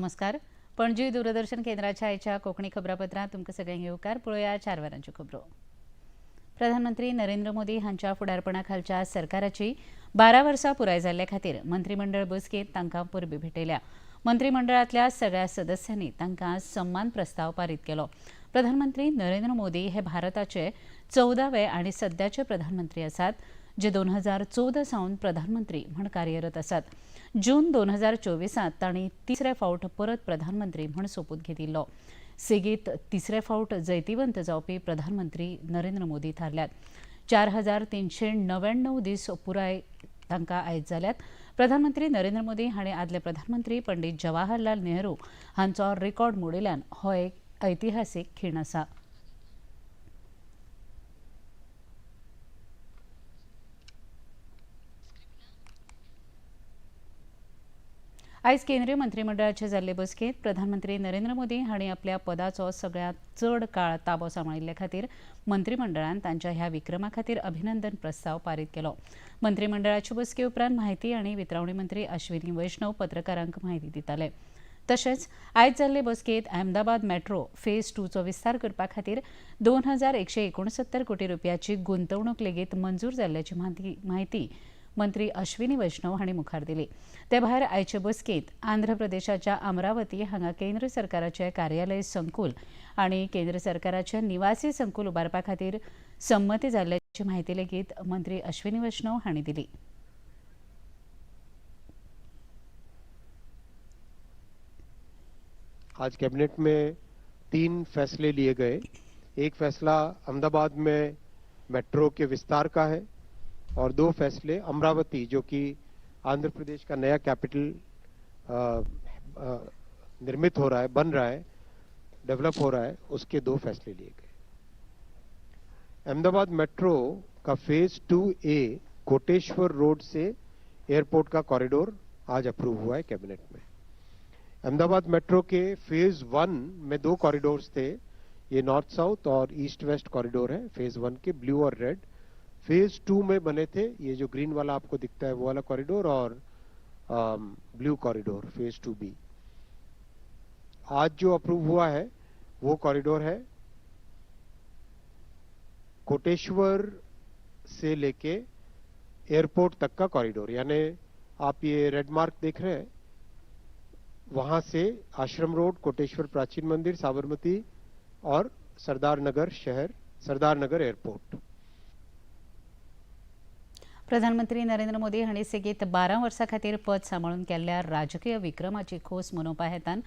नमस्कार. पणजी दूरदर्शन केंद्राच्या आयच्या कोंकणी खबरापत्रांत तुमकां सगळ्यांक येवकार. पळोवया 4 वरांच्यो खबरो. प्रधानमंत्री नरेंद्र मोदी हांच्या फुडारपणा खालच्या सरकाराची 12 वर्सां पुराय जाल्ले खातीर मंत्रिमंडळ बसकेंत तांकां परबी भेटयल्या. मंत्रिमंडळांतल्या सगळ्या सदस्यांनी तांकां सन्मान प्रस्ताव पारीत केलो. प्रधानमंत्री नरेंद्र मोदी हे भारताचे 14वे आनी सध्याचे प्रधानमंत्री आसात, जे 2014 सावन प्रधानमंत्री म्हूण कार्यरत आसात. जून 2024 तांणी तिसरे फावट परत प्रधानमंत्री म्हूण सोपूत घेतिल्लो. सेगीत तिसरे फावट जैतिवंत जावपी प्रधानमंत्री नरेंद्र मोदी थारल्यात. 4399 दीस पुराय तांकां आयज जाल्यात. प्रधानमंत्री नरेंद्र मोदी हांणी आदले प्रधानमंत्री पंडीत जवाहरलाल नेहरू हांचो रिकॉर्ड मोडिल्ल्यान हो एक ऐतिहासीक खीण आसा. आयज केंद्रीय मंत्रिमंडळाचे जाल्ले बसकेंत प्रधानमंत्री नरेंद्र मोदी हांणी आपल्या पदाचो सगळ्यांत चड काळ ताबो सांबाळिल्ले खातीर मंत्रिमंडळान तांच्या ह्या विक्रमा खातीर अभिनंदन प्रस्ताव पारीत केलो. मंत्रिमंडळाचे बसके उपरांत माहिती आनी वितरावणी मंत्री अश्विनी वैष्णव पत्रकारांक म्हायती दिताले. तशेंच आयज जाल्ले बसकेंत अहमदाबाद मेट्रो फेज 2 चो विस्तार करपा खातीर 2169 कोटी रुपयाची गुंतवणूक लेगीत मंजूर जाल्ल्याची माहिती मंत्री अश्विनी वैष्णव हांणी मुखार दिली. ते भायर आयचे बसकेंत आंध्र प्रदेशाच्या अमरावती हांगा केंद्र सरकाराचे कार्यालय संकुल आनी केंद्र सरकाराचे निवासी संकुल उबारपा खातीर संमती जाल्ल्याची माहिती लेगीत मंत्री अश्विनी वैष्णव हांणी दिली. आज कैबिनेट में 3 फैसले लिए गए. एक फैसला अहमदाबाद में मेट्रो के विस्तार का है और 2 फैसले अमरावती, जो कि आंध्र प्रदेश का नया कैपिटल निर्मित हो रहा है, बन रहा है, डेवलप हो रहा है, उसके 2 फैसले लिए गए. अहमदाबाद मेट्रो का फेज 2A कोटेश्वर रोड से एयरपोर्ट का कॉरिडोर आज अप्रूव हुआ है कैबिनेट में. अहमदाबाद मेट्रो के फेज 1 में 2 कॉरिडोर्स थे. ये नॉर्थ साउथ और ईस्ट वेस्ट कॉरिडोर है. फेज 1 के ब्लू और रेड. फेज 2 में बने थे ये जो ग्रीन वाला आपको दिखता है वो वाला कॉरिडोर और ब्लू कॉरिडोर फेज 2B. आज जो अप्रूव हुआ है वो कॉरिडोर है कोटेश्वर से लेके एयरपोर्ट तक का कॉरिडोर. यानी आप ये रेड मार्क देख रहे हैं, वहां से आश्रम रोड, कोटेश्वर प्राचीन मंदिर, साबरमती और सरदार नगर शहर, सरदार नगर एयरपोर्ट. प्रधानमंत्री नरेंद्र मोदी हांणी सेगीत 12 वर्सां खातीर पद सांबाळून केल्ल्या राजकीय विक्रमाची खोस मनोवपा हेतान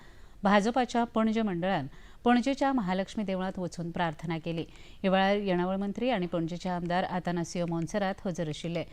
भाजपाच्या पणजे मंडळान पणजेच्या महालक्ष्मी देवळांत वचून प्रार्थना केली. ह्या वेळार येणावळ मंत्री आनी पणजेचे आमदार आतानासियो मोन्सेरात हजर आशिल्ले.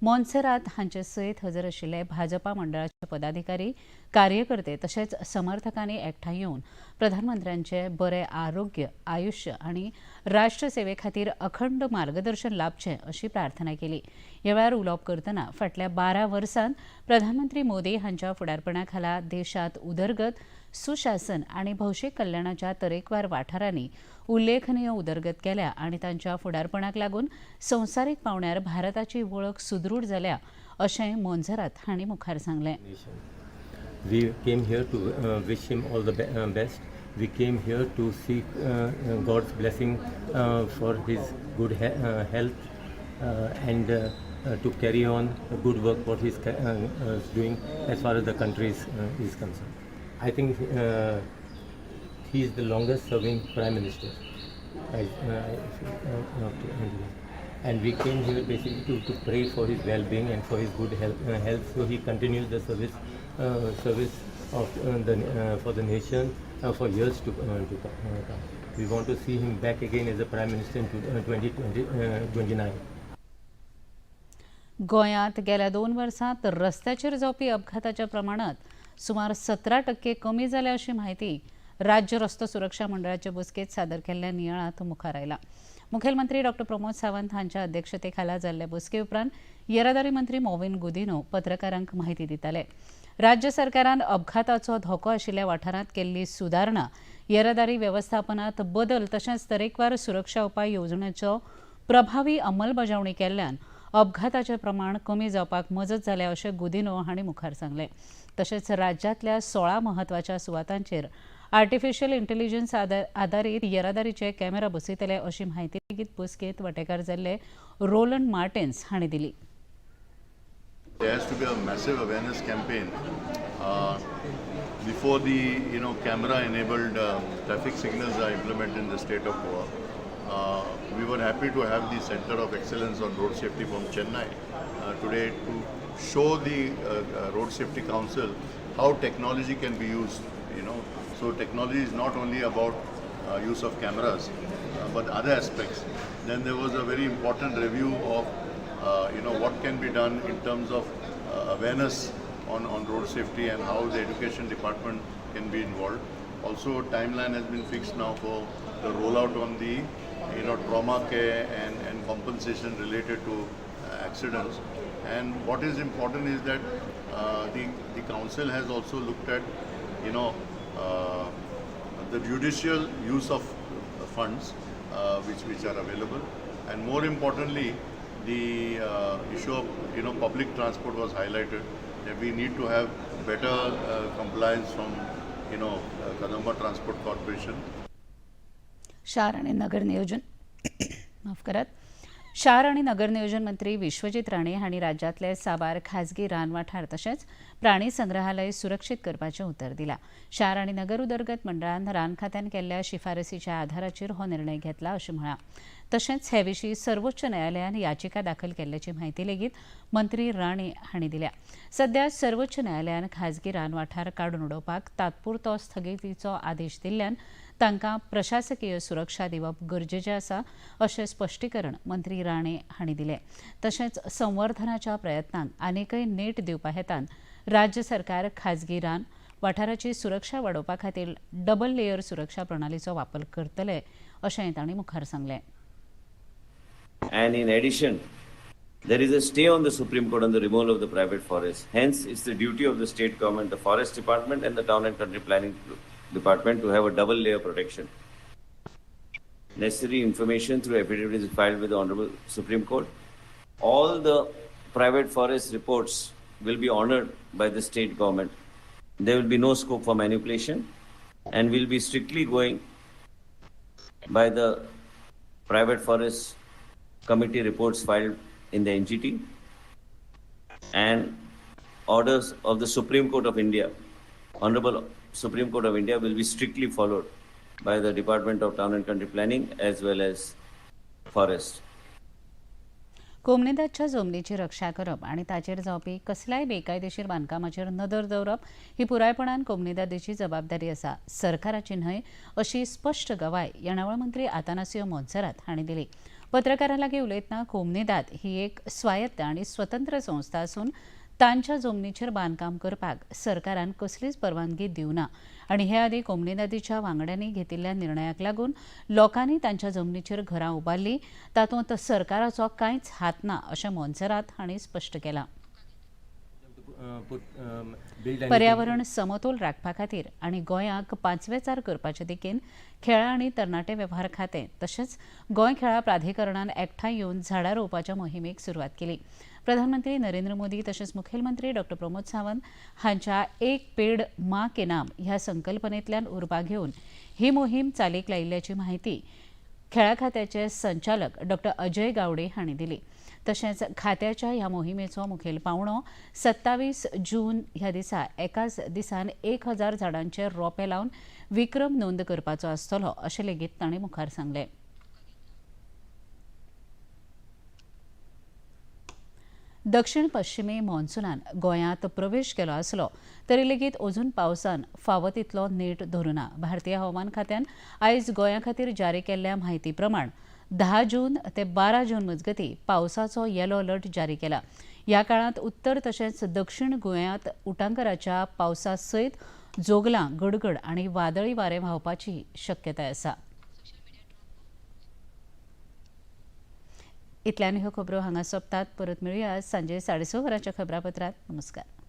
मोन्सेरात हांचे सयत हजर आशिल्ले भाजपा मंडळाचे पदाधिकारी, कार्यकर्ते तशेंच समर्थकांनी एकठांय येवन प्रधानमंत्र्यांचे बरे आरोग्य, आयुष्य आनी राष्ट्र सेवे खातीर अखंड मार्गदर्शन लाभचें अशी प्रार्थना केली. ह्या वेळार उलोवप करतना फाटल्या 12 वर्सांत प्रधानमंत्री मोदी हांच्या फुडारपणा खाला देशांत उदरगत, सुशासन आनी भौशीक कल्याणाच्या तरेकवार वाठारांनी उल्लेखनीय उदरगत केल्या आनी तांच्या फुडारपणाक लागून संवसारीक पावंड्यार भारताची वळख सुदृढ जाल्या अशें मोन्सेरात हांणी मुखार सांगलें. We came here to wish him all the best. We came here to seek God's blessing for his good health and to carry on the good work what he's doing as far as the country is concerned. I think he is the longest serving prime minister. And we came here basically to pray for his well-being and for his good health, so he continues the service of for the nation for years to come. We want to see him back again as a prime minister in 2029. गोंयांत गेल्या 2 वर्सांत रस्त्याचेर जावपी अपघाताच्या प्रमाणांत सुमार 17% कमी जाल्या अशी माहिती राज्य रस्तो सुरक्षा मंडळाच्या बसकेत सादर केल्ल्या नियाळांत मुखार आयला. मुखेलमंत्री डॉ प्रमोद सावंत हांच्या अध्यक्षतेखाला जाल्ल्या बसके उपरांत येरादारी मंत्री मोविन गुदिन्हो पत्रकारांक माहिती दिताले. राज्य सरकारान अपघाताचो धोको आशिल्ल्या वाठारांत केल्ली सुदारणा, येरादारी वेवस्थापनांत बदल तशेंच तरेकवार सुरक्षा उपाय येवजणेचो प्रभावी अंमलबजावणी केल्ल्यान अपघाताचें प्रमाण कमी जावपाक मजत जाल्या अशें गुदिनो हांणी मुखार सांगलें. तशेंच राज्यांतल्या 16 म्हत्वाच्या सुवातांचेर आर्टिफिशियल इंटेलिजन्स आदारीत येरादारीचे कॅमेरा बसयतले अशी म्हायती लेगीत बसकेंत वांटेकार जाल्ले रोलंड मार्टिन्स हांणी दिली. There has to be a massive awareness campaign before the camera-enabled traffic signals are implemented in the state of Goa. We were happy to have the Center of Excellence on Road Safety from Chennai today to show the Road Safety Council how technology can be used. So technology is not only about use of cameras, but other aspects. Then there was a very important review of what can be done in terms of awareness on road safety and how the education department can be involved. Also, timeline has been fixed now for the rollout on the trauma care and compensation related to accidents. And what is important is that the council has also looked at the judicial use of funds which are available, and more importantly the issue of public transport was highlighted, that we need to have better compliance from Kadamba Transport Corporation. शार आणि नगर नियोजन माफ करात. शार आणि नगर नियोजन मंत्री विश्वजीत राणे हांणी राज्यांतले साबार खाजगी रान वाठार तशेंच प्राणी संग्रहालय सुरक्षीत करपाचें उतर दिलां. शार आनी नगर उदरगत मंडळान रान खात्यान केल्ल्या शिफारसीच्या आधाराचेर हो निर्णय घेतला अशें म्हळां. तशेंच हे विशीं सर्वोच्च न्यायालयान याचिका दाखल केल्ल्याची म्हायती लेगीत मंत्री राणे हांणी दिल्या. सध्या सर्वोच्च न्यायालयान खाजगी रान वाठार काडून उडोवपाक तात्पुरतो स्थगितीचो आदेश दिल्ल्यान तांकां प्रशासकीय सुरक्षा दिवप गरजेचें आसा अशें स्पश्टीकरण मंत्री राणे हांणी दिलें. तशेंच संवर्धनाच्या प्रयत्नांक आनीकय नेट दिवपा हेतान राज्य सरकार खाजगी रान वाठाराची सुरक्षा वाडोवपा खातीर डबल लेयर सुरक्षा प्रणालीचो वापर करतले अशेंय तांणी मुखार सांगलें. And in addition, there is a stay on the Supreme Court on the removal of the private forest. Hence, it's the duty of the state government, the forest department and the town and country planning department to have a double layer protection. Necessary information through affidavit is filed with the Honorable Supreme Court. All the private forest reports will be honored by the state government. There will be no scope for manipulation and will be strictly going by the private forest committee reports filed in the NGT and orders of the Supreme Court of India. Honorable Supreme Court of India will be strictly followed by the Department of Town and Country Planning as well as Forest. कोमनेदादच्या जमनीची रक्षा करप आनी ताचेर जावपी कसल्याय बेकायदेशीर बांदकामाचेर नदर दवरप ही पुरायपणान कोमनेदादीची जबाबदारी आसा, सरकाराची न्हय अशी स्पश्ट गवाय येणावळ मंत्री आतानासियो मोन्सेरात हांणी दिली. पत्रकारां लागीं उलयतना कोमनेदाद ही एक स्वायत्त आनी स्वतंत्र संस्था आसून तांच्या जमनीचेर बांदकाम करपाक सरकारान कसलीच परवानगी दिवना आनी हे आदी कोमनेदादीच्या वांगड्यांनी घेतिल्ल्या निर्णयाक लागून लोकांनी तांच्या जमनीचेर घरां उबारली, तातूंत सरकाराचो कांयच हात ना अशें मोन्सेरात हांणी स्पश्ट केलां. पर्यावरण समतोल राखपा खातीर आनी गोंयांक पांचवेचार करपाचे दिकेन खेळां आनी तरणाटे वेव्हार खातें तशेंच गोंय खेळां प्राधिकरणान एकठांय येवन झाडां रोवपाच्या मोहिमेक सुरवात केली. प्रधानमंत्री नरेंद्र मोदी तशेंच मुखेलमंत्री डॉ. प्रमोद सावंत हांच्या एक पेड मां के नाम ह्या संकल्पनेंतल्यान उर्बा घेवन ही मोहीम चालीक लायिल्ल्याची म्हायती खेळां खात्याचे संचालक डॉ. अजय गावडे हांणी दिली. तशेंच खात्याच्या ह्या मोहिमेचो मुखेल पावणो 27 जून ह्या दिसा एकाच दिसान 1000 झाडांचे रोंपे लावन विक्रम नोंद करपाचो आसतलो अशें लेगीत तांणी मुखार सांगलें. दक्षिण पश्चिमी मॉन्सुनान गोंयांत प्रवेश केलो आसलो तरी लेगीत अजून पावसान फावो तितलो नेट धरुना. भारतीय हवामान खात्यान आयज गोंया खातीर जारी केल्ल्या म्हायती प्रमाण 10 जून ते 12 जून मजगतीं पावसाचो येलो अलर्ट जारी केला. ह्या काळांत उत्तर तशेंच दक्षिण गोंयांत उटंगराच्या पावसा सयत जोगलां, गडगड आनी वादळी वारें व्हांवपाची शक्यताय आसा. इतल्यान ह्यो खबरो हांगा सोंपतात. परत मेळुया सांजे 6:30 वरांच्या खबरापत्रांत. नमस्कार.